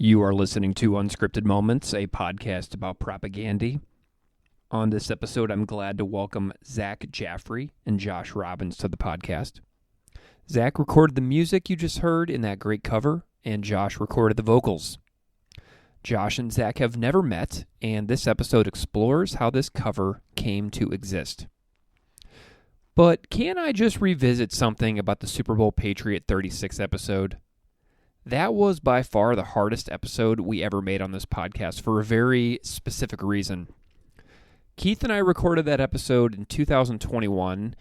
You are listening to Unscripted Moments, a podcast about propagandhi. On this episode, I'm glad to welcome Zach Jaffery and Josh Robbins to the podcast. Zach recorded the music you just heard in that great cover, and Josh recorded the vocals. Josh and Zach have never met, and this episode explores how this cover came to exist. But can I just revisit something about the Superbowl Patriot 36 episode? That was by far the hardest episode we ever made on this podcast for a very specific reason. Keith and I recorded that episode in 2021,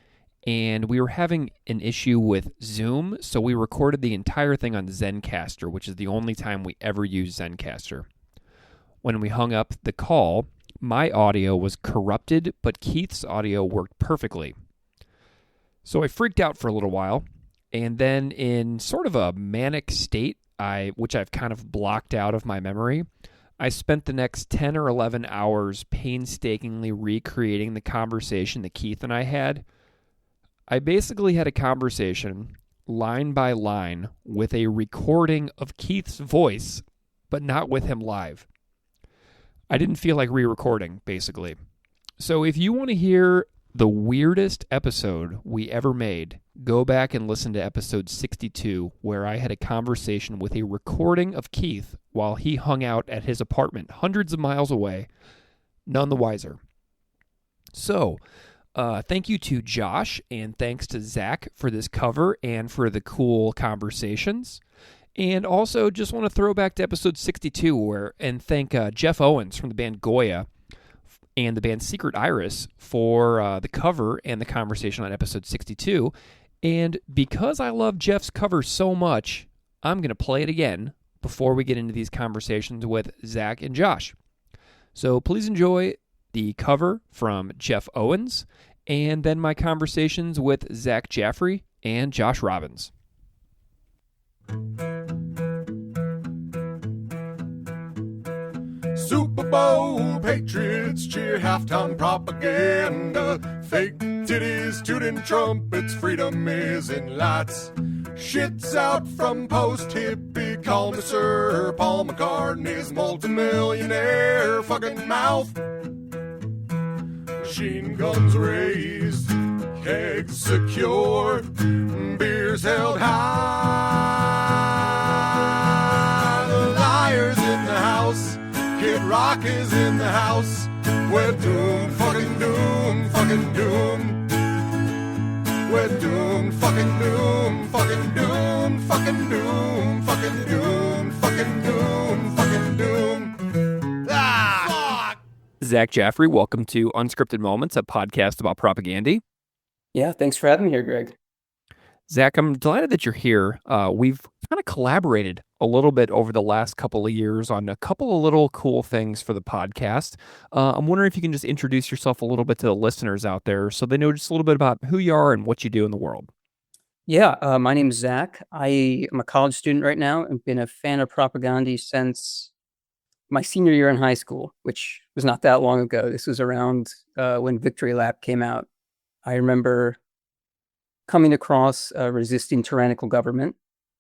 and we were having an issue with Zoom, so we recorded the entire thing on Zencastr, which is the only time we ever use Zencastr. When we hung up the call, my audio was corrupted, but Keith's audio worked perfectly. So I freaked out for a little while, and then in sort of a manic state, which I've kind of blocked out of my memory, I spent the next 10 or 11 hours painstakingly recreating the conversation that Keith and I had. I basically had a conversation, line by line, with a recording of Keith's voice, but not with him live. I didn't feel like re-recording, basically. So if you want to hear the weirdest episode we ever made, go back and listen to episode 62, where I had a conversation with a recording of Keith while he hung out at his apartment hundreds of miles away, none the wiser. So, thank you to Josh, and thanks to Zach for this cover and for the cool conversations. And also just want to throw back to episode 62 and thank Jeff Owens from the band Goya and the band Secret Iris for the cover and the conversation on episode 62. And because I love Jeff's cover so much, I'm going to play it again before we get into these conversations with Zach and Josh. So please enjoy the cover from Jeff Owens and then my conversations with Zach Jaffery and Josh Robbins. Super Bowl Patriots cheer halftime propaganda. Fake titties tooting trumpets, freedom is in lights. Shits out from post-hippie, call me Sir Paul McCartney's multimillionaire fucking mouth. Machine guns raised, kegs secure, beers held high. The liars in the house, Kid Rock is in the house. We're doomed, fucking doomed, fucking doomed. We're doomed, fucking doomed, fucking doomed, fucking doomed, fucking doomed, fucking doomed, fucking doomed. Ah! Fuck! Zach Jaffery, welcome to Unscripted Moments, a podcast about propagandhi. Yeah, thanks for having me here, Greg. Zach, I'm delighted that you're here. We've kind of collaborated a little bit over the last couple of years on a couple of little cool things for the podcast. I'm wondering if you can just introduce yourself a little bit to the listeners out there so they know just a little bit about who you are and what you do in the world. Yeah, my name's Zach. I am a college student right now and been a fan of Propagandhi since my senior year in high school, which was not that long ago. This was around when Victory Lap came out. I remember coming across resisting tyrannical government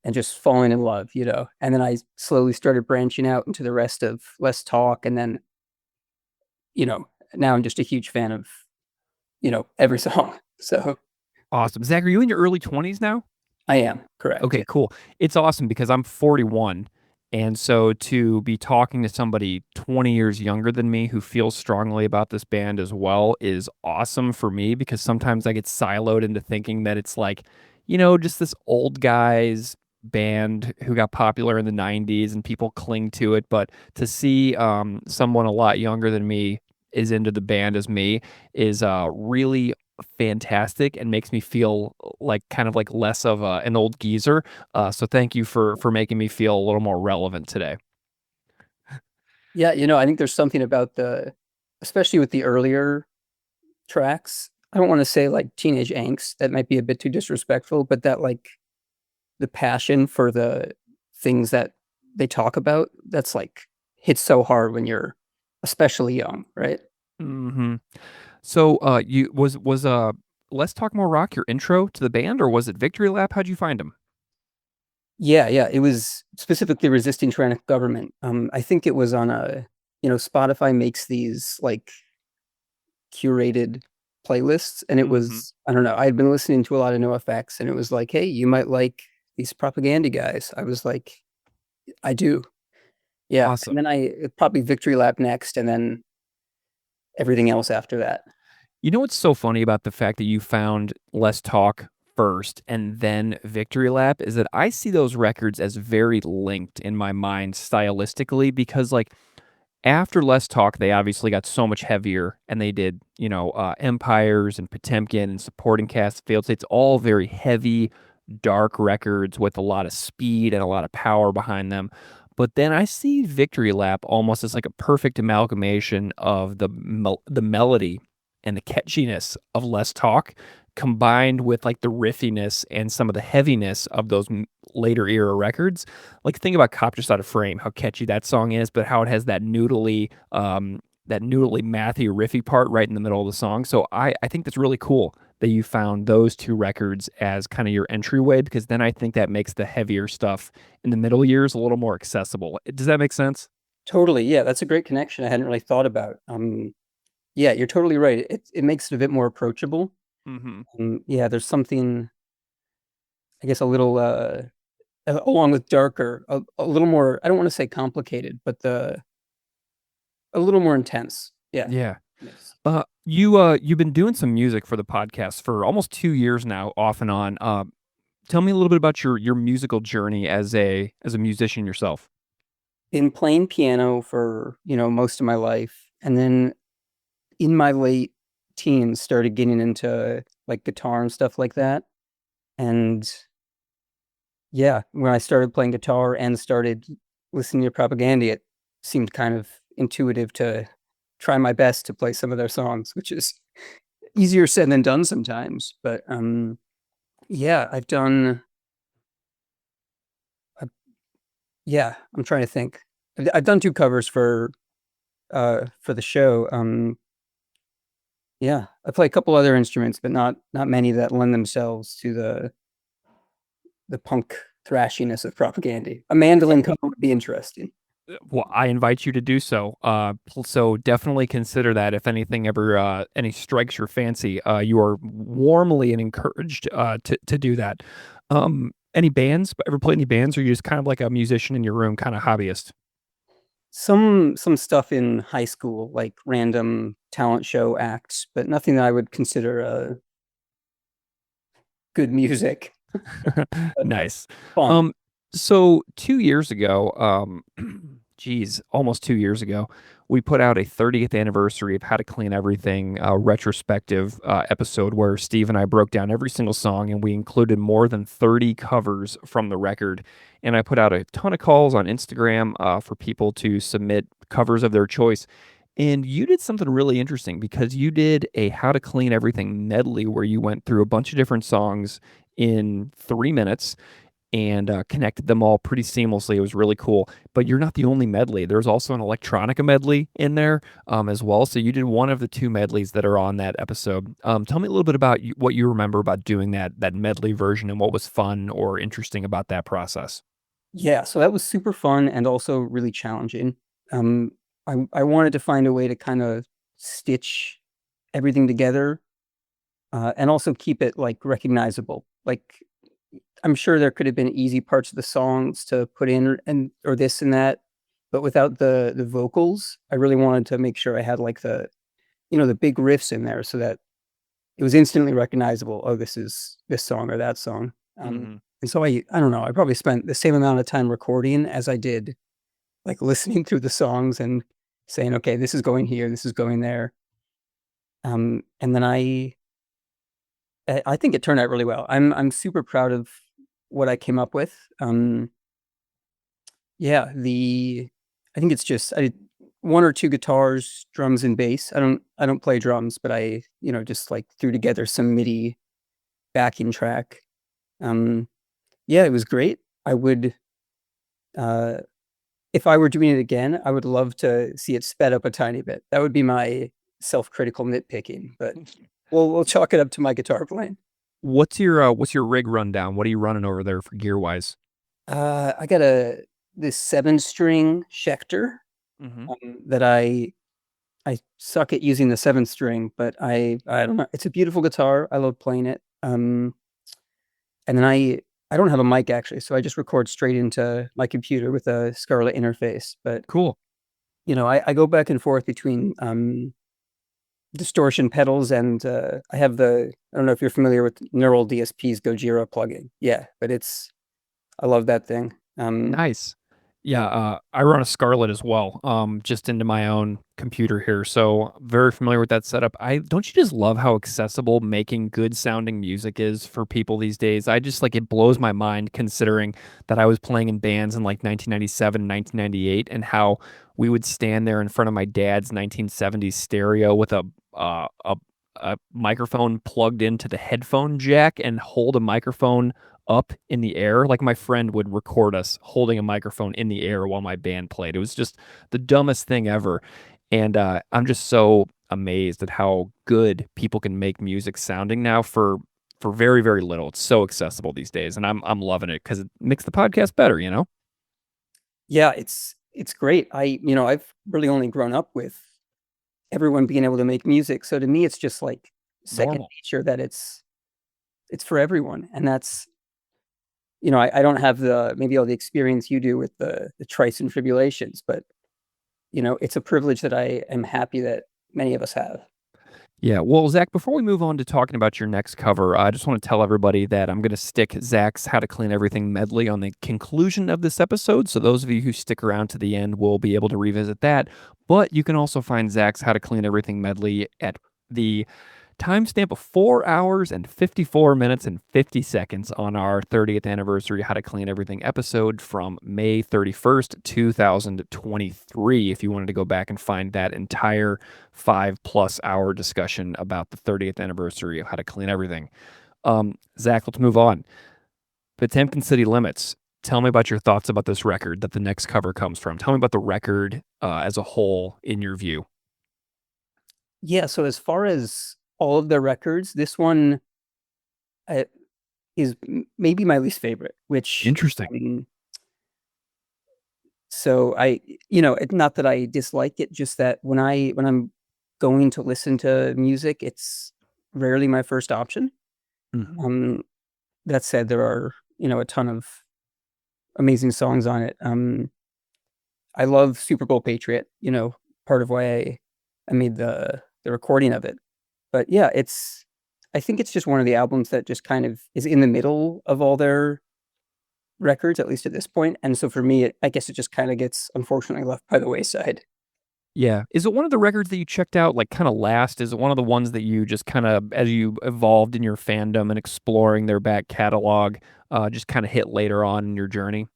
and just falling in love, and then I slowly started branching out into the rest of Less Talk. And then, now I'm just a huge fan of, every song. So Awesome. Zach, are you in your early 20s now? I am, correct. Okay, cool. It's awesome because I'm 41. And so to be talking to somebody 20 years younger than me who feels strongly about this band as well is awesome for me, because sometimes I get siloed into thinking that it's like, just this old guy's band who got popular in the 90s and people cling to it. But to see someone a lot younger than me is into the band as me is really fantastic and makes me feel like kind of like less of an old geezer. So thank you for making me feel a little more relevant today. Yeah, I think there's something about especially with the earlier tracks, I don't want to say like teenage angst, that might be a bit too disrespectful, but that like the passion for the things that they talk about, that's like hits so hard when you're especially young, right? Mm-hmm. So was Let's Talk More Rock your intro to the band, or was it Victory Lap? How'd you find them? Yeah, it was specifically resisting tyrannical government. I think it was on Spotify makes these like curated playlists, and it Mm-hmm. was, I don't know, I had been listening to a lot of NoFX, and it was like, hey, you might like these Propagandhi guys. I was like, I do. Yeah. And Awesome. then probably Victory Lap next, and then everything else after that. You know what's so funny about the fact that you found Less Talk first and then Victory Lap is that I see those records as very linked in my mind stylistically because like after Less Talk, they obviously got so much heavier and they did, Empires and Potemkin and Supporting Cast, Failed States, all very heavy, dark records with a lot of speed and a lot of power behind them. But then I see Victory Lap almost as like a perfect amalgamation of the melody and the catchiness of Less Talk combined with like the riffiness and some of the heaviness of those later era records. Like think about Cop Just Out of Frame, how catchy that song is, but how it has that noodly mathy riffy part right in the middle of the song. So I think that's really cool that you found those two records as kind of your entryway because then I think that makes the heavier stuff in the middle years a little more accessible. Does that make sense? Totally. Yeah, that's a great connection I hadn't really thought about. Yeah, you're totally right. It makes it a bit more approachable. Mm-hmm. Yeah, there's something, I guess, a little along with darker, a little more, I don't want to say complicated, but a little more intense. Yeah. Yeah. Yes. You've been doing some music for the podcast for almost 2 years now, off and on. Tell me a little bit about your musical journey as a musician yourself. Been playing piano for, most of my life. And then in my late teens, started getting into like guitar and stuff like that. And yeah, when I started playing guitar and started listening to Propagandhi, it seemed kind of intuitive to try my best to play some of their songs, which is easier said than done sometimes. But yeah, uh, yeah, I'm trying to think. I've done two covers for the show. Yeah, I play a couple other instruments, but not many that lend themselves to the punk thrashiness of Propagandhi. A mandolin cover would be interesting. Well, I invite you to do so. So definitely consider that if anything ever any strikes your fancy, you are warmly and encouraged to do that. Any bands? Ever played any bands, or are you just kind of like a musician in your room, kind of hobbyist? Some stuff in high school, like random talent show acts, but nothing that I would consider good music. But Nice. fun. Um, so 2 years ago, geez, almost 2 years ago, we put out a 30th anniversary of How to Clean Everything retrospective episode where Steve and I broke down every single song and we included more than 30 covers from the record. And I put out a ton of calls on Instagram for people to submit covers of their choice. And you did something really interesting because you did a How to Clean Everything medley where you went through a bunch of different songs in 3 minutes and connected them all pretty seamlessly. It was really cool. But you're not the only medley. There's also an electronica medley in there as well. So you did one of the two medleys that are on that episode. Tell me a little bit about what you remember about doing that medley version and what was fun or interesting about that process. Yeah, so that was super fun and also really challenging. Um, I wanted to find a way to kind of stitch everything together, and also keep it like recognizable. Like I'm sure there could have been easy parts of the songs to put in or this and that, but without the vocals, I really wanted to make sure I had like the big riffs in there so that it was instantly recognizable. Oh, this is this song or that song. Hmm. And so I don't know, I probably spent the same amount of time recording as I did like listening through the songs and saying, okay, this is going here, this is going there. And then I think it turned out really well. I'm super proud of what I came up with. Yeah, I think it's just one or two guitars, drums and bass. I don't play drums, but I just like threw together some MIDI backing track. Um, yeah, it was great. I would uh if I were doing it again, I would love to see it sped up a tiny bit. That would be my self-critical nitpicking, but we'll chalk it up to my guitar playing. What's your rig rundown? What are you running over there for gear wise? I got this 7-string Schecter Mm-hmm. that I suck at using the 7th string, but I don't know. It's a beautiful guitar. I love playing it. And then I don't have a mic actually, so I just record straight into my computer with a Scarlett interface. But Cool. I go back and forth between distortion pedals and I have I don't know if you're familiar with Neural DSP's Gojira plugin. Yeah, but I love that thing. Nice. Yeah, I run a Scarlett as well, just into my own computer here, so very familiar with that setup. I don't you just love how accessible making good sounding music is for people these days? I just like it blows my mind considering that I was playing in bands in like 1997, 1998, and how we would stand there in front of my dad's 1970s stereo with a microphone plugged into the headphone jack and hold a microphone up in the air. Like my friend would record us holding a microphone in the air while my band played. It was just the dumbest thing ever. And I'm just so amazed at how good people can make music sounding now for very, very little. It's so accessible these days. And I'm loving it because it makes the podcast better, you know? Yeah, it's great. I've really only grown up with everyone being able to make music, so to me, it's just like second Normal. nature that it's for everyone, and that's I don't have maybe all the experience you do with the trials and tribulations, but it's a privilege that I am happy that many of us have. Yeah. Well, Zach, before we move on to talking about your next cover, I just want to tell everybody that I'm going to stick Zach's How to Clean Everything medley on the conclusion of this episode. So those of you who stick around to the end will be able to revisit that. But you can also find Zach's How to Clean Everything medley at the timestamp of 4 hours and 54 minutes and 50 seconds on our 30th anniversary How to Clean Everything episode from May 31st, 2023. If you wanted to go back and find that entire 5+ hour discussion about the 30th anniversary of How to Clean Everything. Zach, let's move on. Potemkin City Limits. Tell me about your thoughts about this record that the next cover comes from. Tell me about the record as a whole in your view. Yeah, so as far as all of their records, this one is maybe my least favorite, which Interesting. So not that I dislike it, just that when I'm going to listen to music, it's rarely my first option. Mm-hmm. That said, there are a ton of amazing songs on it. I love Superbowl Patriot. Part of why I made the recording of it. But yeah, I think it's just one of the albums that just kind of is in the middle of all their records, at least at this point. And so for me, I guess it just kind of gets unfortunately left by the wayside. Yeah. Is it one of the records that you checked out like kind of last? Is it one of the ones that you just kind of, as you evolved in your fandom and exploring their back catalog, just kind of hit later on in your journey?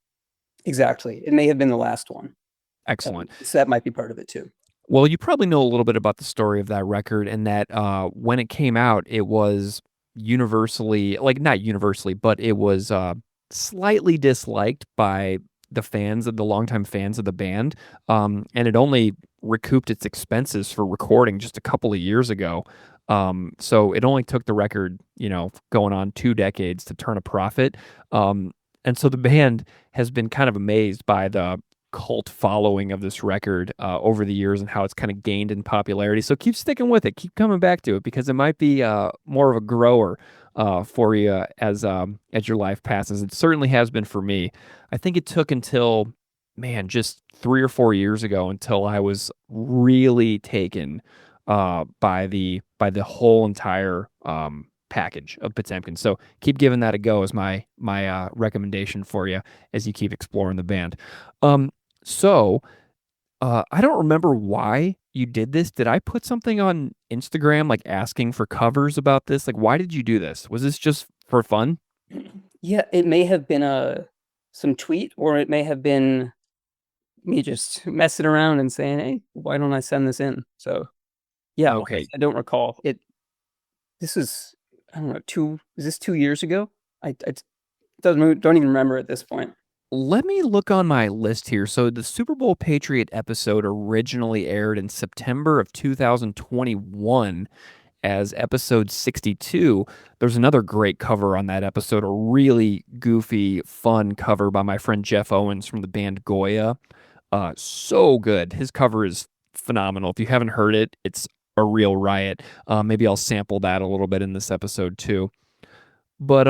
Exactly. It may have been the last one. Excellent. So that might be part of it too. Well, you probably know a little bit about the story of that record and that when it came out, it was universally, like not universally, but it was slightly disliked by the fans of the longtime fans of the band. And it only recouped its expenses for recording just a couple of years ago. So it only took the record, going on 2 decades to turn a profit. And so the band has been kind of amazed by the cult following of this record over the years and how it's kind of gained in popularity. So keep sticking with it. Keep coming back to it because it might be more of a grower for you as your life passes. It certainly has been for me. I think it took until, man, just 3 or 4 years ago until I was really taken by the whole entire package of Potemkin. So keep giving that a go as my recommendation for you as you keep exploring the band. So I don't remember why you did this. Did I put something on Instagram like asking for covers about this? Like, why did you do this? Was this just for fun? Yeah, it may have been some tweet, or it may have been me just messing around and saying, "Hey, why don't I send this in?" So, yeah, Okay. I don't recall it. This is I don't know, is this 2 years ago? I don't even remember at this point. Let me look on my list here. So the Super Bowl Patriot episode originally aired in September of 2021. as episode 62. There's another great cover on that episode, a really goofy, fun cover by my friend Jeff Owens from the band Goya. So good. His cover is phenomenal. If you haven't heard it, it's a real riot. Maybe I'll sample that a little bit in this episode too. But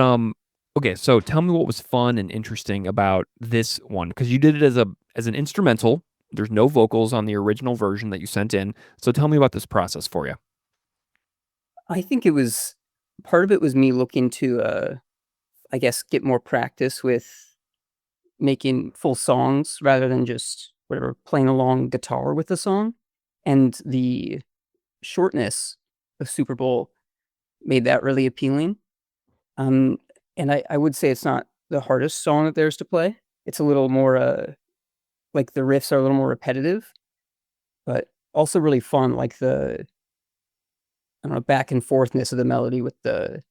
okay, so tell me what was fun and interesting about this one, because you did it as an instrumental. There's no vocals on the original version that you sent in. So tell me about this process for you. I think it was part of it was me looking to, I guess, get more practice with making full songs rather than just whatever playing along guitar with the song. And the shortness of Superbowl made that really appealing. And I would say it's not the hardest song that there's to play. It's a little more like the riffs are a little more repetitive, but also really fun. Like the I don't know, back and forthness of the melody with the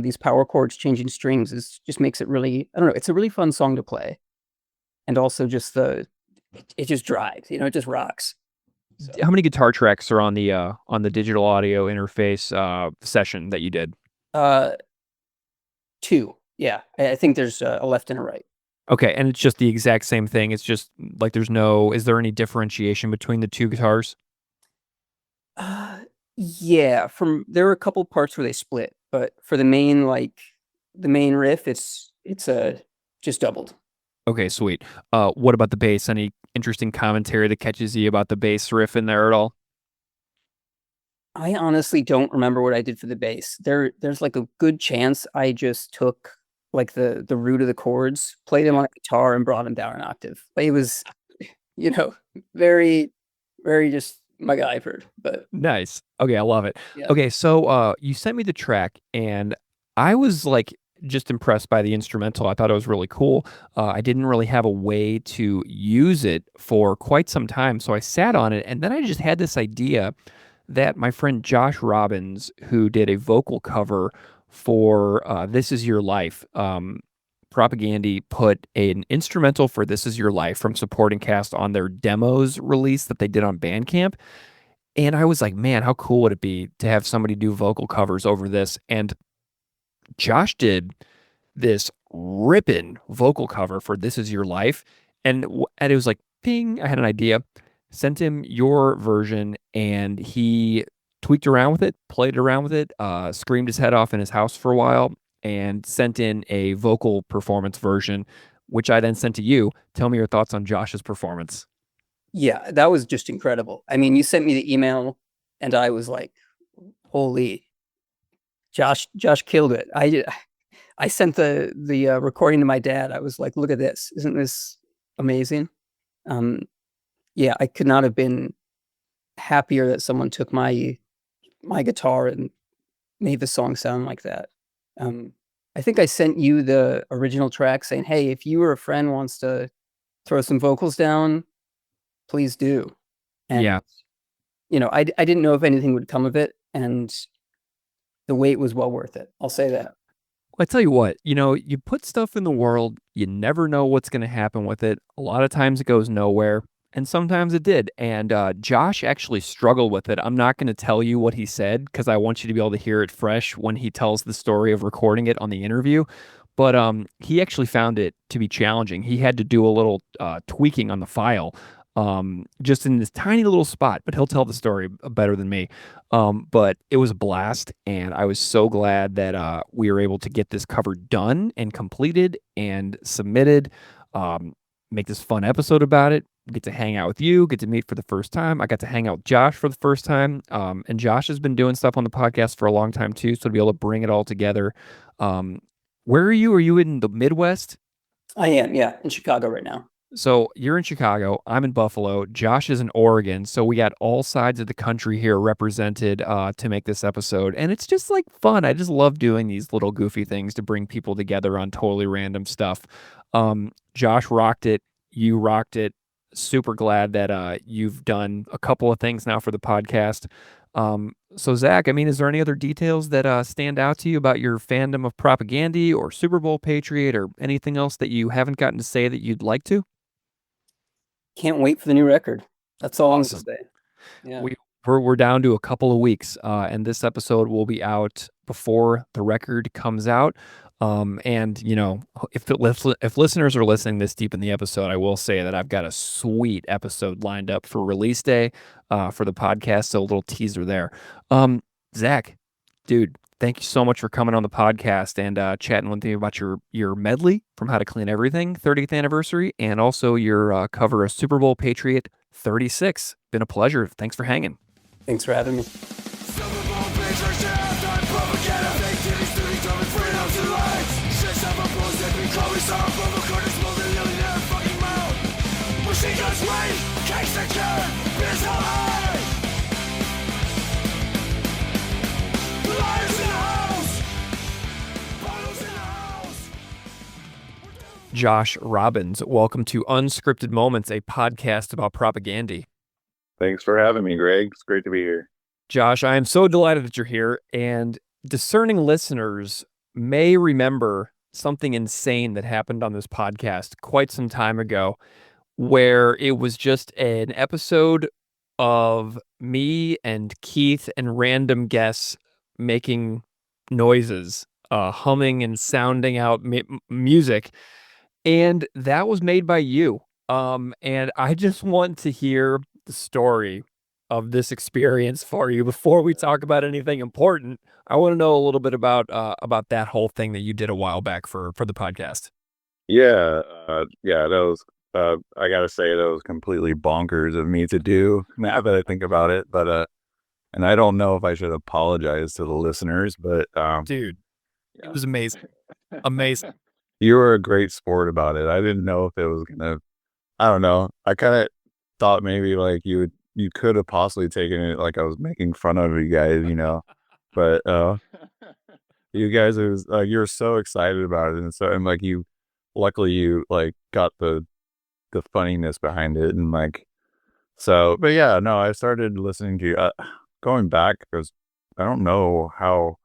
these power chords changing strings just makes it really, I don't know, it's a really fun song to play. And also just it just drives, it just rocks. So. How many guitar tracks are on the digital audio interface session that you did? 2. Yeah. I think there's a left and a right. Okay, and it's just the exact same thing. It's just like is there any differentiation between the two guitars? Yeah, there are a couple parts where they split, but for the main riff, it's just doubled. Okay, sweet. What about the bass? Any interesting commentary that catches you about the bass riff in there at all? I honestly don't remember what I did for the bass. There's like a good chance I just took like the root of the chords, played them on a guitar, and brought them down an octave. Like it was, very, very just MacGyvered, but nice. Okay, I love it. Yeah. Okay, so you sent me the track, and I was like just impressed by the instrumental. I thought it was really cool. I didn't really have a way to use it for quite some time, so I sat on it, and then I just had this idea that my friend Josh Robbins, who did a vocal cover for This Is Your Life, Propagandhi put an instrumental for This Is Your Life from supporting cast on their demos release that they did on Bandcamp. And I was like, man, how cool would it be to have somebody do vocal covers over this? And Josh did this ripping vocal cover for This Is Your Life. And it was like, ping, I had an idea, sent him your version, and he tweaked around with it, played around with it, screamed his head off in his house for a while, and sent in a vocal performance version, which I then sent to you. Tell me your thoughts on Josh's performance. Yeah, that was just incredible. I mean, you sent me the email, and I was like, holy, Josh killed it. I sent the recording to my dad. I was like, look at this. Isn't this amazing? Yeah, I could not have been happier that someone took my guitar and made the song sound like that. I think I sent you the original track saying, hey, if you or a friend wants to throw some vocals down, please do. And, yeah. I didn't know if anything would come of it, and the wait was well worth it. I'll say that. I tell you what, you put stuff in the world, you never know what's going to happen with it. A lot of times it goes nowhere, and sometimes it did. And Josh actually struggled with it. I'm not going to tell you what he said because I want you to be able to hear it fresh when he tells the story of recording it on the interview. But he actually found it to be challenging. He had to do a little tweaking on the file. Just in this tiny little spot, but he'll tell the story better than me. But it was a blast, and I was so glad that we were able to get this cover done and completed and submitted. Make this fun episode about it. Get to hang out with you, get to meet for the first time. I got to hang out with Josh for the first time. And Josh has been doing stuff on the podcast for a long time too, so to be able to bring it all together. Where are you? Are you in the Midwest? I am, yeah, in Chicago right now. So you're in Chicago, I'm in Buffalo, Josh is in Oregon, so we got all sides of the country here represented to make this episode, and it's just like fun. I just love doing these little goofy things to bring people together on totally random stuff. Josh rocked it, you rocked it, super glad that you've done a couple of things now for the podcast. So Zach, I mean, is there any other details that stand out to you about your fandom of Propagandhi or Superbowl Patriot or anything else that you haven't gotten to say that you'd like to? Can't wait for the new record. That's all I'm going to say. Yeah. we're down to a couple of weeks, and this episode will be out before the record comes out. And you know, if listeners are listening this deep in the episode, I will say that I've got a sweet episode lined up for release day, for the podcast. So a little teaser there. Zach, dude, thank you so much for coming on the podcast and chatting with me about your medley from How to Clean Everything 30th anniversary, and also your cover of Super Bowl Patriot 36. Been a pleasure. Thanks for hanging. Thanks for having me. Superbowl, Patriot, halftime, propaganda, fake TV, studio, dumb, freedoms and lights. Shit, stuff, up, bullshit, we call me some bubble curtains, moving, yelling at our fucking mouth. Machine guns raised, case secured, beers held high. The liars in the house, bottles in the house. Josh Robbins, welcome to Unscripted Moments, a podcast about Propagandhi. Thanks for having me, Greg. It's great to be here. Josh, I am so delighted that you're here, and discerning listeners may remember something insane that happened on this podcast quite some time ago, where it was just an episode of me and Keith and random guests making noises, humming and sounding out music, and that was made by you. And I just want to hear the story of this experience for you before we talk about anything important. I want to know a little bit about that whole thing that you did a while back for the podcast. Yeah, that was. I gotta say that was completely bonkers of me to do. Now that I think about it, but and I don't know if I should apologize to the listeners, but Dude, it was amazing, amazing. You were a great sport about it. I didn't know if it was gonna. I don't know. I kind of thought maybe like you could have possibly taken it like I was making fun of you guys, you know, but you guys are like, you're so excited about it, and so and like luckily you like got the funniness behind it, and like so. But yeah, no, I started listening to you going back because I don't know how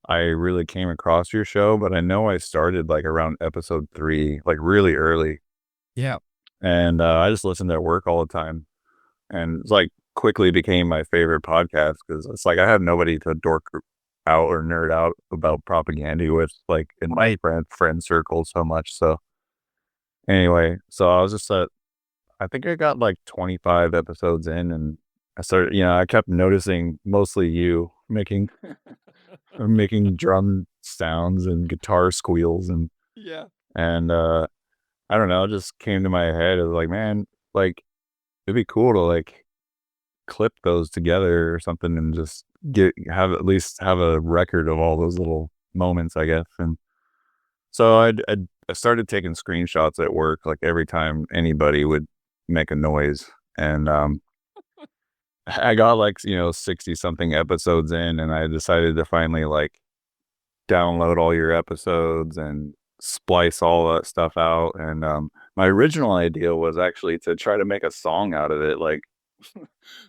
I really came across your show, but I know I started like around episode 3, like really early. Yeah. And I just listened at work all the time, and it's like quickly became my favorite podcast because it's like I have nobody to dork out or nerd out about Propagandhi with, like in my friend circle so much. So anyway, so I was just I think I got like 25 episodes in, and I started, I kept noticing mostly you making drum sounds and guitar squeals and I don't know, it just came to my head. I was like, man, like it'd be cool to like clip those together or something and just at least have a record of all those little moments, I guess. And so I started taking screenshots at work, like every time anybody would make a noise. And I got like 60 something episodes in, and I decided to finally like download all your episodes and splice all that stuff out. And my original idea was actually to try to make a song out of it, like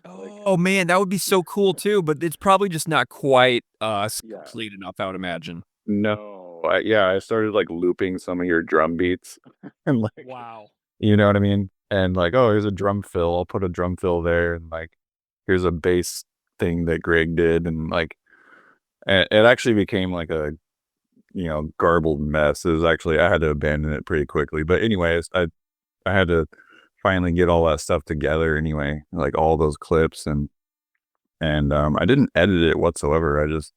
oh man, that would be so cool too, but it's probably just not quite complete enough, I would imagine. No, I started like looping some of your drum beats and like, wow, you know what I mean? And like, oh, here's a drum fill, I'll put a drum fill there, and like here's a bass thing that Greg did, and like it actually became like a garbled mess. It was actually, I had to abandon it pretty quickly. But anyways, I had to finally get all that stuff together anyway, like all those clips, and I didn't edit it whatsoever. I just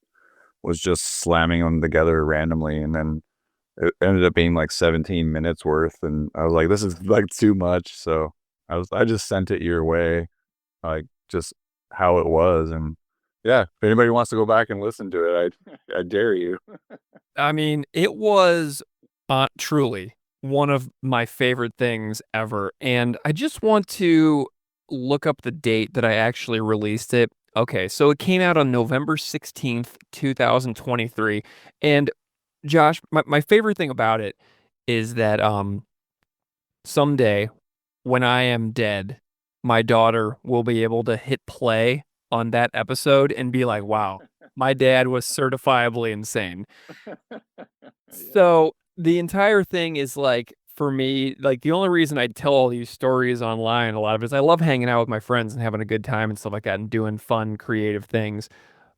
was slamming them together randomly, and then it ended up being like 17 minutes worth, and I was like, this is like too much. So I just sent it your way, like just how it was. And yeah, if anybody wants to go back and listen to it, I dare you. I mean, it was truly one of my favorite things ever. And I just want to look up the date that I actually released it. Okay, so it came out on November 16th, 2023. And Josh, my favorite thing about it is that someday when I am dead, my daughter will be able to hit play on that episode and be like, wow, my dad was certifiably insane. So the entire thing is like for me, like the only reason I tell all these stories online, a lot of it is I love hanging out with my friends and having a good time and stuff like that and doing fun, creative things.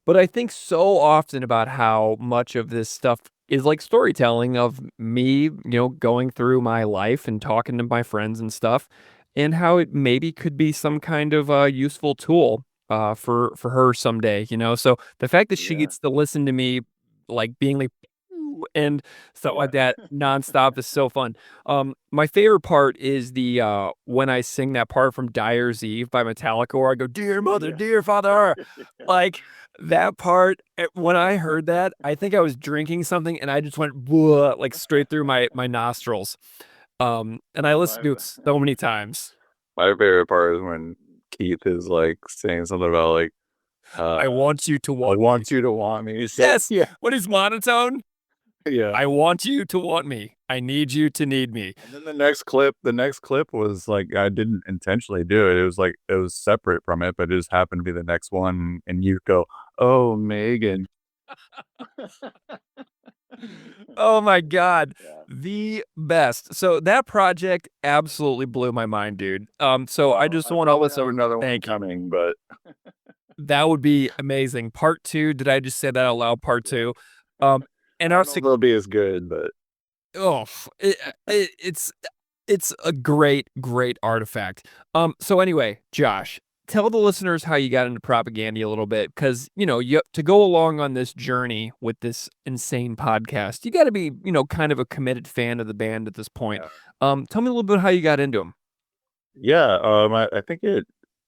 But I think so often about how much of this stuff is like storytelling of me, going through my life and talking to my friends and stuff, and how it maybe could be some kind of useful tool for her someday. So the fact that she Yeah. gets to listen to me like being like and stuff like that nonstop is so fun. My favorite part is the when I sing that part from Dyer's Eve by Metallica, where I go, "Dear mother, dear father," like that part. When I heard that, I think I was drinking something, and I just went "Bleh," like straight through my nostrils. And I listened to it so many times. My favorite part is when Keith is like saying something about like, I want you to I want. want you to want me. Yes. Yeah. When he's monotone, Yeah. I want you to want me. I need you to need me. And then the next clip was like, I didn't intentionally do it. It was like, it was separate from it, but it just happened to be the next one. And you go, oh, Megan. Oh my God. Yeah. The best. So that project absolutely blew my mind, dude. So I just want to listen. Another one Thank you. coming, but That would be amazing. Part 2. Did I just say that out loud? Part 2. And I our don't know if it'll be as good, but it's a great artifact. So anyway, Josh, tell the listeners how you got into Propagandhi a little bit, because you to go along on this journey with this insane podcast, you got to be kind of a committed fan of the band at this point. Tell me a little bit how you got into them. yeah, I think it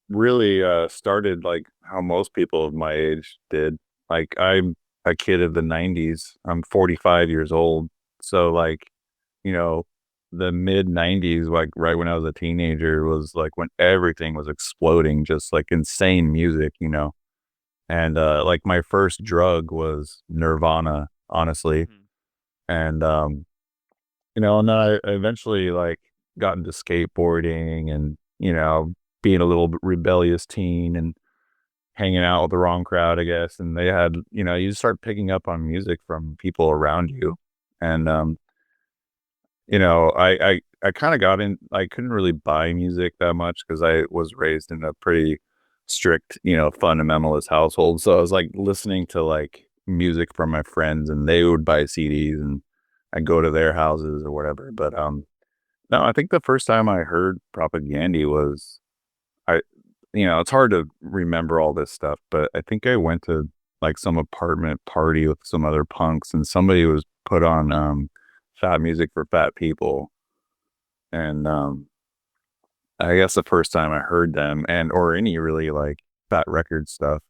really started like how most people of my age did. Like, I'm a kid of the 90s. I'm 45 years old. So like, you know, the mid 90s, like right when I was a teenager, was like when everything was exploding, just like insane music. And like my first drug was Nirvana, honestly. And and then I eventually like got into skateboarding and, being a little rebellious teen and hanging out with the wrong crowd, I guess. And they had, you start picking up on music from people around you. And I kind of got in. I couldn't really buy music that much because I was raised in a pretty strict, fundamentalist household. So I was like listening to like music from my friends, and they would buy CDs, and I'd go to their houses or whatever. But no, I think the first time I heard Propagandhi was I, it's hard to remember all this stuff, but I think I went to like some apartment party with some other punks, and somebody was put on fat music for fat people. And I guess the first time I heard them or any really like fat record stuff.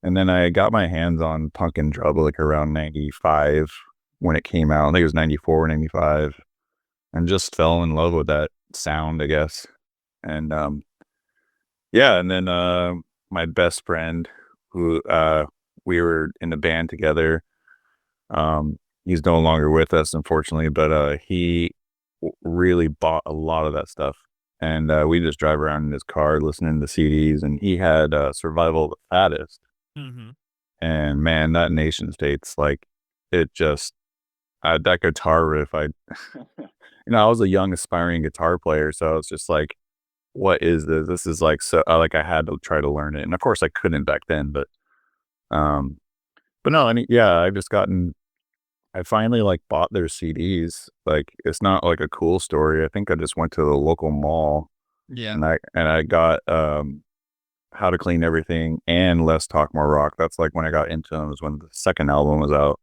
And then I got my hands on Punk and Drub like around 95 when it came out. I think it was 94, 95, and just fell in love with that sound, I guess. And yeah, and then my best friend who we were in the band together, he's no longer with us, unfortunately, but he really bought a lot of that stuff. And we just drive around in his car listening to CDs, and he had Survival of the Fattest. Mm-hmm. And man, that Nation States, like, it just, that guitar riff, I was a young aspiring guitar player, so I was just like, what is this? This is like, so like I had to try to learn it. And of course I couldn't back then, but no, yeah, I finally like bought their CDs. Like, it's not like a cool story. I think I just went to the local mall. Yeah. And I got How to Clean Everything and Let's Talk More Rock. That's like when I got into them, was when the second album was out.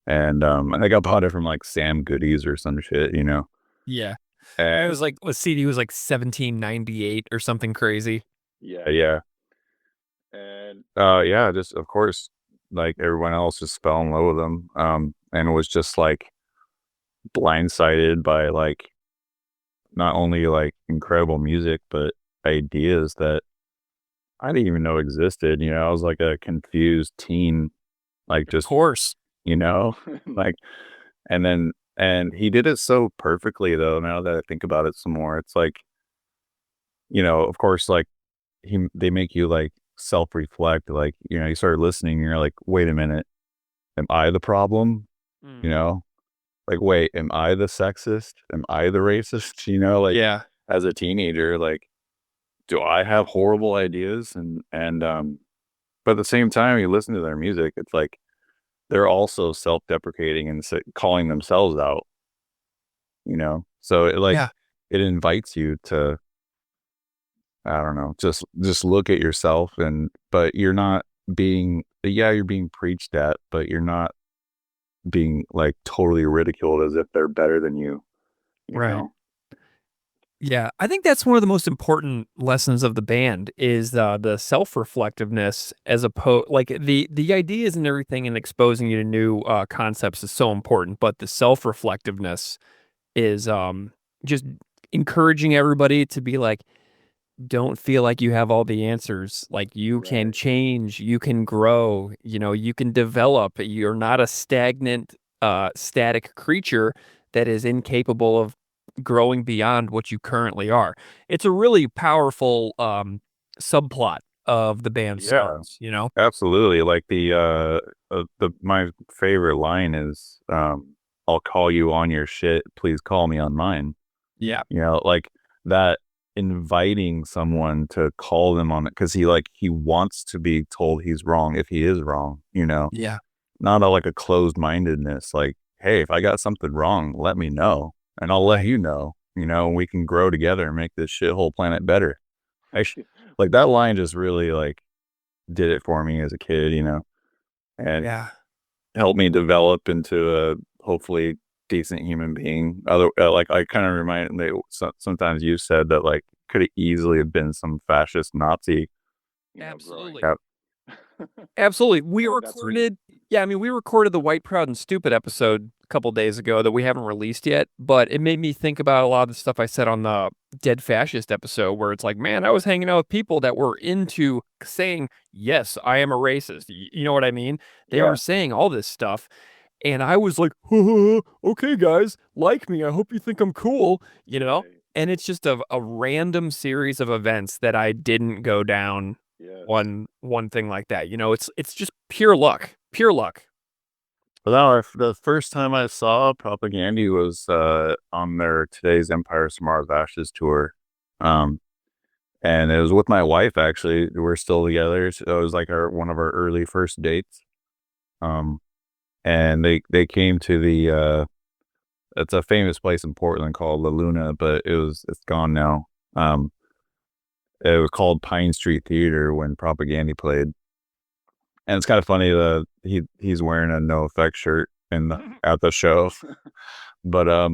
And I think I bought it from like Sam Goodies or some shit, Yeah. And It was like the CD was like 1798 or something crazy. Yeah. And yeah, just of course, like everyone else, just fell in love with them. And was just like blindsided by like not only like incredible music, but ideas that I didn't even know existed. I was like a confused teen, like just Of course. like, and he did it so perfectly though. Now that I think about it some more, it's like, of course, like they make you like self-reflect, like, you start listening and you're like, wait a minute, am I the problem? like, wait, am I the sexist? Am I the racist? You know, like, Yeah. as a teenager, like, do I have horrible ideas? But at the same time, you listen to their music, it's like they're also self-deprecating and calling themselves out, you know? So Yeah. it invites you to, I don't know, just look at yourself but you're not you're being preached at, but you're not being like totally ridiculed as if they're better than you Right. know? Yeah, I think that's one of the most important lessons of the band is the self-reflectiveness as opposed like the ideas and everything and exposing you to new concepts is so important, but the self-reflectiveness is just encouraging everybody to be like, don't feel like you have all the answers. Like you can Right. change, you can grow, you can develop. You're not a stagnant, static creature that is incapable of growing beyond what you currently are. It's a really powerful subplot of the band's Yeah, songs. absolutely. Like my favorite line is, I'll call you on your shit. Please call me on mine. Yeah. You know, like that inviting someone to call them on it because he wants to be told he's wrong if he is wrong, Yeah. not like a closed mindedness. Like, hey, if I got something wrong, let me know and I'll let you know, and we can grow together and make this shithole planet better. Actually, like that line just really like did it for me as a kid, and Yeah. helped me develop into a hopefully decent human being. Like I kind of remind me, sometimes you said that like could have easily have been some fascist Nazi, growing Absolutely. up. Absolutely. We That's me. recorded, yeah, I mean, we recorded the White, Proud, and Stupid episode a couple days ago that we haven't released yet, but it made me think about a lot of the stuff I said on the Dead Fascist episode, where it's like, man, I was hanging out with people that were into saying, yes, I am a racist. You know what I mean? They were Yeah. saying all this stuff. And I was like, okay, guys, like me. I hope you think I'm cool, Right. And it's just a random series of events that I didn't go down Yes. one thing like that. It's just pure luck. Pure luck. But now the first time I saw Propagandhi was on their Today's Empires Tomorrow's Ashes tour. And it was with my wife actually. We're still together. So it was like one of our early first dates. And they came to it's a famous place in Portland called La Luna, but it's gone now. It was called Pine Street Theater when Propagandhi played. And it's kind of funny that he's wearing a No Effect shirt at the show. But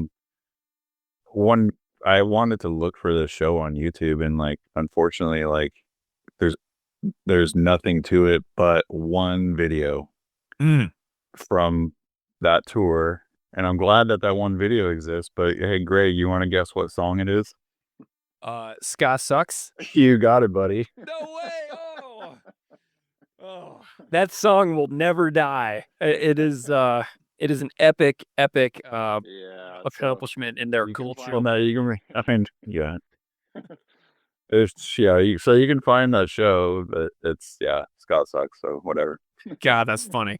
one I wanted to look for the show on YouTube, and like unfortunately, like there's nothing to it but one video from that tour. And I'm glad that one video exists. But hey, Greg, you want to guess what song it is? Ska Sucks. You got it, buddy. No way. Oh, that song will never die. It is an epic Yeah, accomplishment in their culture. well, no, you can. I mean, yeah, so you can find that show, but Scott sucks. So whatever. God, that's funny.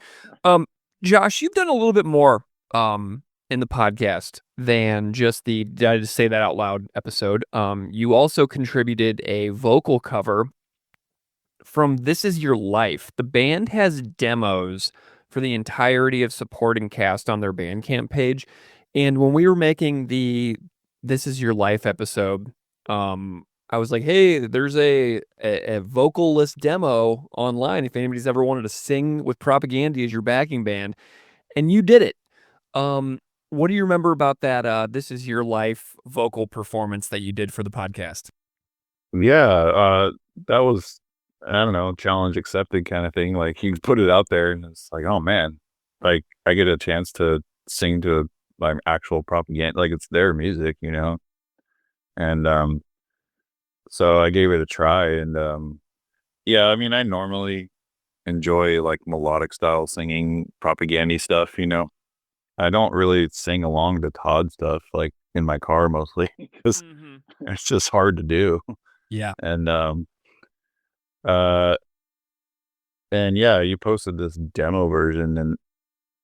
Josh, you've done a little bit more in the podcast than just the Did I Just Say That Out Loud episode. You also contributed a vocal cover from This Is Your Life. The band has demos for the entirety of supporting cast on their Bandcamp page. And when we were making the This Is Your Life episode, I was like, hey, there's a vocalist demo online if anybody's ever wanted to sing with Propagandhi as your backing band. And you did it. What do you remember about that This Is Your Life vocal performance that you did for the podcast? Yeah, that was, I don't know, challenge accepted kind of thing. Like he put it out there, and it's like, oh man, like I get a chance to sing to my actual Propaganda, like it's their music, and so I gave it a try, and yeah, I mean, I normally enjoy like melodic style singing, Propagandhi stuff. I don't really sing along to Todd stuff like in my car mostly because it's just hard to do. Yeah. And and yeah, you posted this demo version, and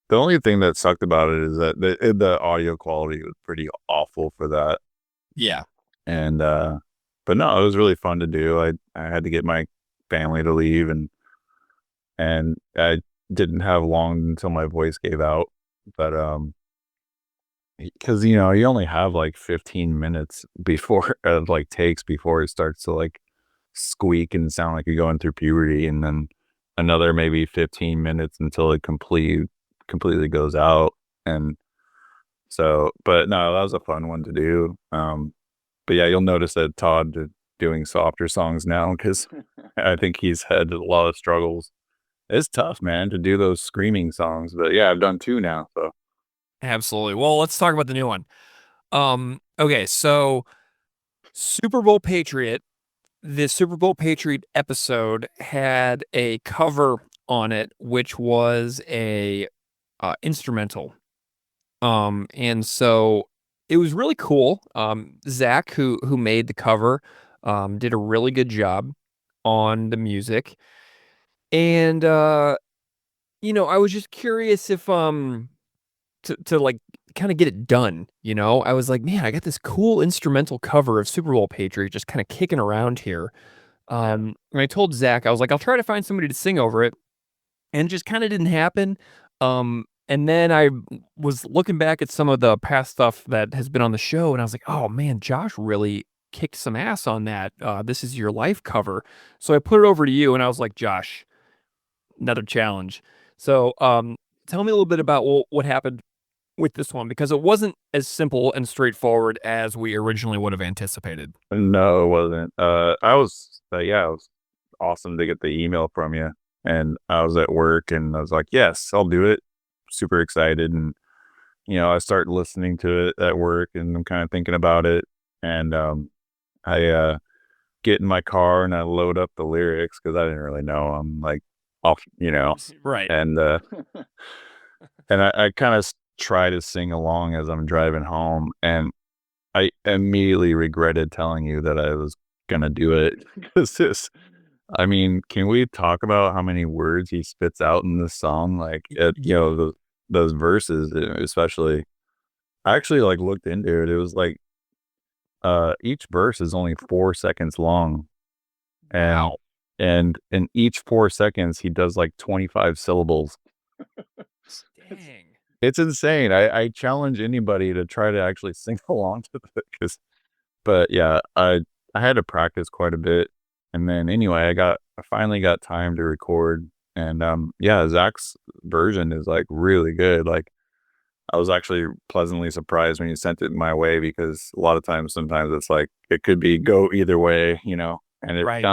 The only thing that sucked about it is that the audio quality was pretty awful for that. Yeah. And but no, it was really fun to do. I had to get my family to leave, and I didn't have long until my voice gave out. But because you only have like 15 minutes before like takes before it starts to like squeak and sound like you're going through puberty, and then another maybe 15 minutes until it completely goes out. And so, but no, that was a fun one to do. But yeah, you'll notice that Todd doing softer songs now, because I think he's had a lot of struggles. It's tough, man, to do those screaming songs. But yeah, I've done 2 now. So Absolutely. Well, let's talk about the new one. Okay, so Super Bowl Patriot, the Super Bowl Patriot episode had a cover on it, which was a instrumental. And so it was really cool. Zach, who made the cover, did a really good job on the music. And I was just curious if to like kind of get it done, I was like, man, I got this cool instrumental cover of Super Bowl Patriot just kind of kicking around here. And I told Zach, I was like, I'll try to find somebody to sing over it. And it just kind of didn't happen. And then I was looking back at some of the past stuff that has been on the show, and I was like, oh man, Josh really kicked some ass on that This Is Your Life cover. So I put it over to you, and I was like, Josh, another challenge. So tell me a little bit about what happened with this one, because it wasn't as simple and straightforward as we originally would have anticipated. no, it wasn't. I was yeah, it was awesome to get the email from you, and I was at work, and I was like, yes, I'll do it. Super excited. And I start listening to it at work, and I'm kind of thinking about it, and I get in my car and I load up the lyrics, because I didn't really know. I'm like off, Right. and and I kind of try to sing along as I'm driving home, and I immediately regretted telling you that I was gonna do it. Because I mean, can we talk about how many words he spits out in this song? Like, those verses, especially. I actually like looked into it. It was like, each verse is only 4 seconds long, and Wow. and in each 4 seconds he does like 25 syllables. Dang. It's insane. I challenge anybody to try to actually sing along to it, but yeah, I had to practice quite a bit. And then anyway, I finally got time to record, and yeah, Zach's version is like really good. Like, I was actually pleasantly surprised when you sent it my way, because a lot of times, sometimes it's like it could be go either way, and Right.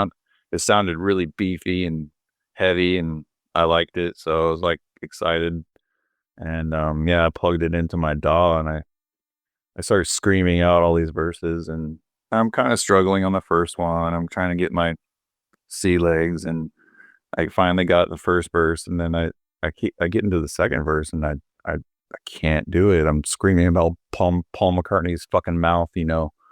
it sounded really beefy and heavy, and I liked it, so I was like excited. And yeah, I plugged it into my DAW, and I started screaming out all these verses, and I'm kind of struggling on the first one. I'm trying to get my sea legs, and I finally got the first verse, and then I get into the second verse, and I can't do it. I'm screaming about Paul McCartney's fucking mouth,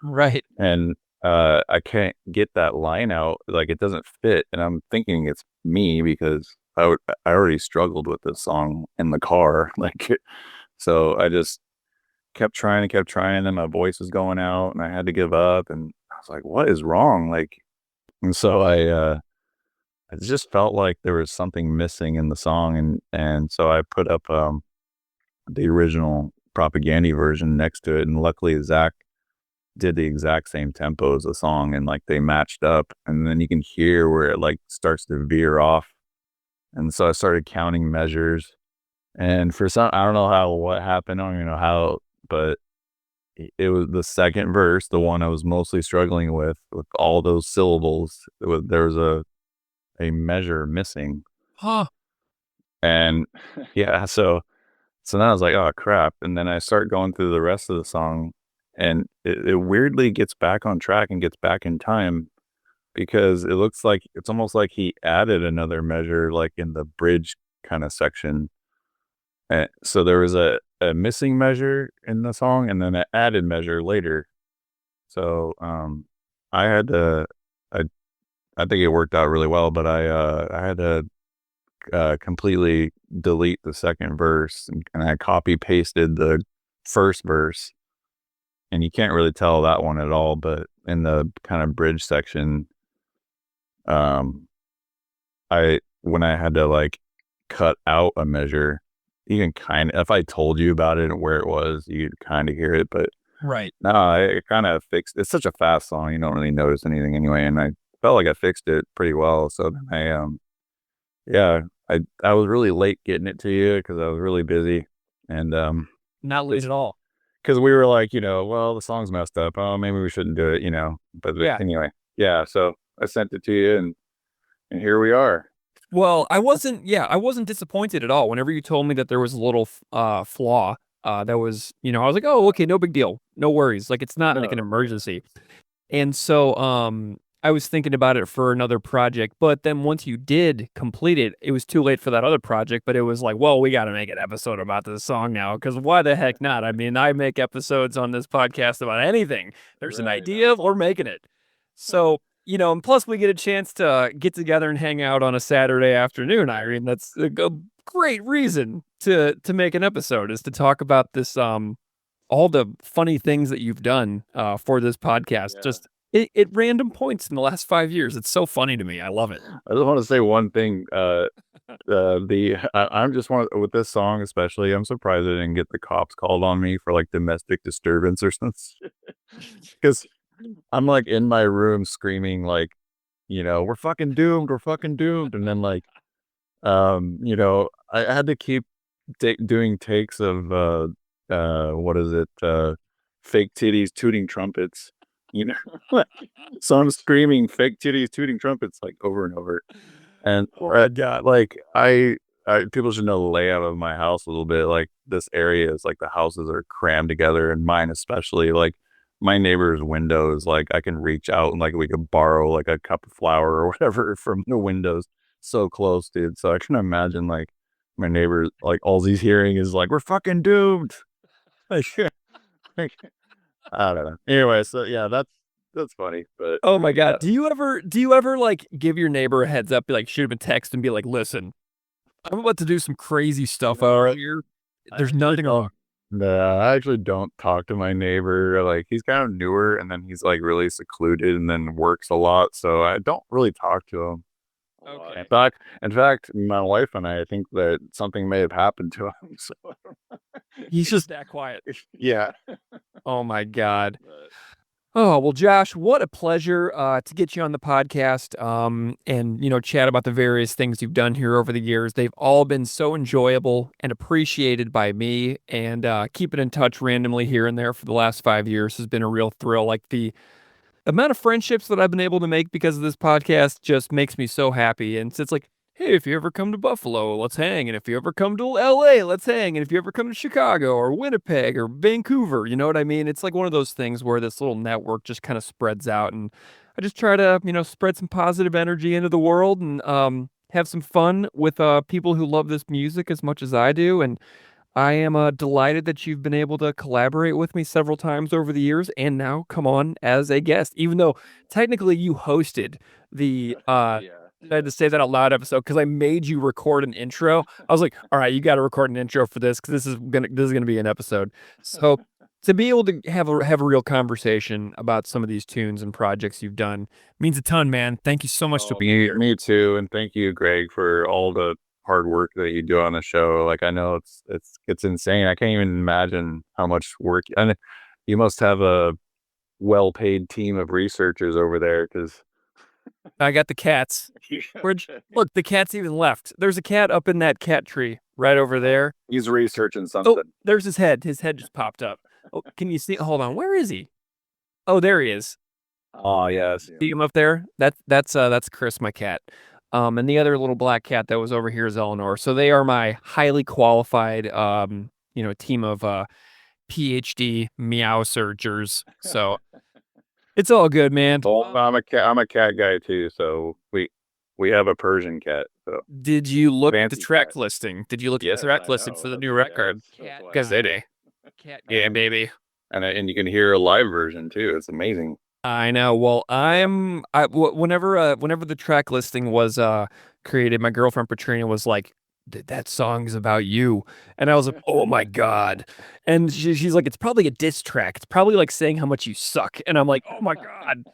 Right. and I can't get that line out. Like, it doesn't fit, and I'm thinking it's me, because I already struggled with this song in the car, like, so I just kept trying, and then my voice was going out, and I had to give up, and I was like, what is wrong? Like, and so I just felt like there was something missing in the song, and so I put up the original Propagandhi version next to it, and luckily Zach did the exact same tempo as the song, and like they matched up, and then you can hear where it like starts to veer off. And so I started counting measures, and for some, I don't know what happened, I don't even know how, but it was the second verse, the one I was mostly struggling with all those syllables. There was a measure missing. Huh. And yeah, so then I was like, oh crap. And then I start going through the rest of the song, and it weirdly gets back on track and gets back in time, because it looks like it's almost like he added another measure, like in the bridge kind of section. And so there was a missing measure in the song, and then an added measure later. So I had to I think it worked out really well, but I had to completely delete the second verse, and I copy pasted the first verse, and you can't really tell that one at all, but in the kind of bridge section, when I had to like cut out a measure, you can kind of, if I told you about it and where it was, you'd kind of hear it, but Right. no, it kind of fixed. It's such a fast song, you don't really notice anything anyway, and I felt like I fixed it pretty well. So then I was really late getting it to you because I was really busy, and Not late at all. because we were like, well, the song's messed up. Oh, maybe we shouldn't do it, But Yeah. anyway, yeah. So I sent it to you, and here we are. Well, I wasn't disappointed at all. Whenever you told me that there was a little flaw, that was, I was like, oh, okay, no big deal. No worries. Like, it's not like an emergency. And so, I was thinking about it for another project, but then once you did complete it, it was too late for that other project, but it was like, well, we got to make an episode about this song now, because why the heck not? I mean, I make episodes on this podcast about anything. There's an idea, we're making it. So, and plus we get a chance to get together and hang out on a Saturday afternoon, Irene. That's a great reason to make an episode, is to talk about this, all the funny things that you've done for this podcast. Just at random points in the last 5 years. It's so funny to me. I love it. I just want to say one thing. I'm just with this song especially, I'm surprised I didn't get the cops called on me for like domestic disturbance or something. Because I'm like in my room screaming like, we're fucking doomed, and then like, I had to keep doing takes of what is it? Fake titties tooting trumpets. So I'm screaming fake titties tooting trumpets like over and over, and like I people should know the layout of my house a little bit. Like this area is like the houses are crammed together, and mine especially. Like my neighbor's windows, like I can reach out and like we could borrow like a cup of flour or whatever from the windows. So close, dude. So I can imagine like my neighbor, like all he's hearing is like, we're fucking doomed. Like, I don't know. Anyway, so yeah, that's funny. But oh my God. Do you ever like give your neighbor a heads up, be like, shoot him a text and be like, listen, I'm about to do some crazy stuff out here. There's nothing wrong. No, I actually don't talk to my neighbor. Like he's kind of newer, and then he's like really secluded, and then works a lot, so I don't really talk to him. Okay. In fact, my wife and I think that something may have happened to him. So he's just that quiet. Yeah. Oh my God. Oh, well, Josh, what a pleasure to get you on the podcast and, chat about the various things you've done here over the years. They've all been so enjoyable and appreciated by me, and keeping in touch randomly here and there for the last 5 years has been a real thrill. Like the amount of friendships that I've been able to make because of this podcast just makes me so happy. And it's like, hey, if you ever come to Buffalo, let's hang. And if you ever come to LA, let's hang. And if you ever come to Chicago or Winnipeg or Vancouver, you know what I mean? It's like one of those things where this little network just kind of spreads out. And I just try to, spread some positive energy into the world and have some fun with people who love this music as much as I do. And I am delighted that you've been able to collaborate with me several times over the years and now come on as a guest, even though technically you hosted the I had to say that out loud episode because I made you record an intro. I was like, all right, you got to record an intro for this because this is gonna be an episode. So to be able to have a real conversation about some of these tunes and projects you've done means a ton, man. Thank you so much for being here. Me too, and thank you, Greg, for all the hard work that you do on the show. Like I know it's insane. I can't even imagine how much work, and you must have a well-paid team of researchers over there because I got the cats. Look, the cat's even left. There's a cat up in that cat tree right over there. He's researching something. Oh, there's his head. His head just popped up. Oh, can you see? Hold on. Where is he? Oh, there he is. Oh, yes. See him up there? That's Chris, my cat. And the other little black cat that was over here is Eleanor. So they are my highly qualified, team of PhD meow searchers. So it's all good, man. Well, I'm a cat guy too. So we have a Persian cat. So did you look at the Fancy track cat. listing? Did you look at Yes, the track I listing know. for the new record? Cat Gazette. Cat, yeah, baby. and you can hear a live version too. It's amazing. I know. Well, whenever the track listing was created, my girlfriend Patricia was like, that song's about you. And I was like, oh my God. And she's like, it's probably a diss track. It's probably like saying how much you suck. And I'm like, oh my God.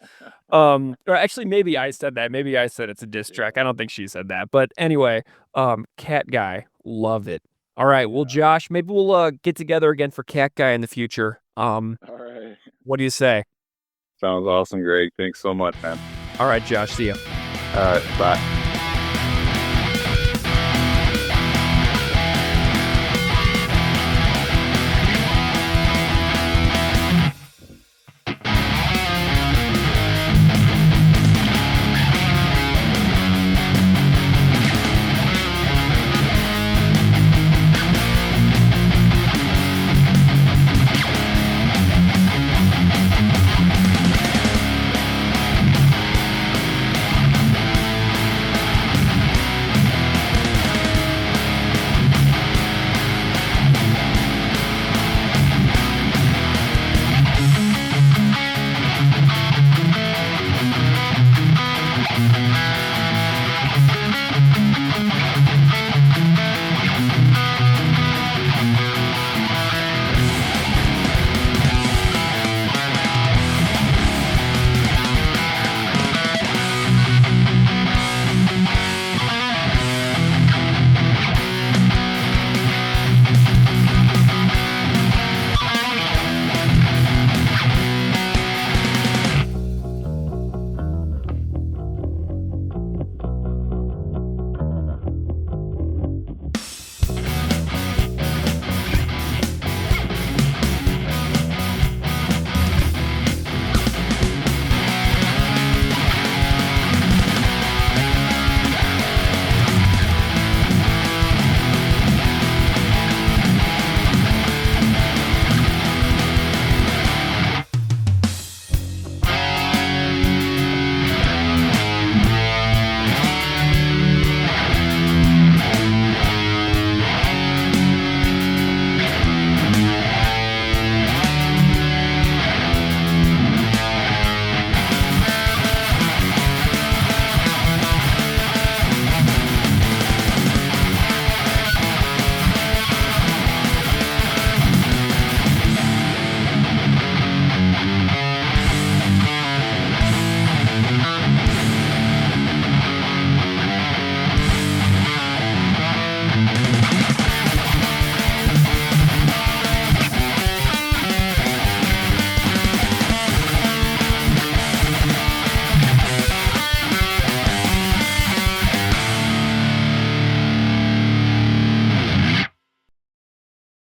Or actually maybe I said that. Maybe I said it's a diss track. I don't think she said that. But anyway, Cat Guy, love it. All right. Well, Josh, maybe we'll get together again for Cat Guy in the future. All right. What do you say? Sounds awesome, Greg. Thanks so much, man. All right, Josh. See ya. All right. Bye.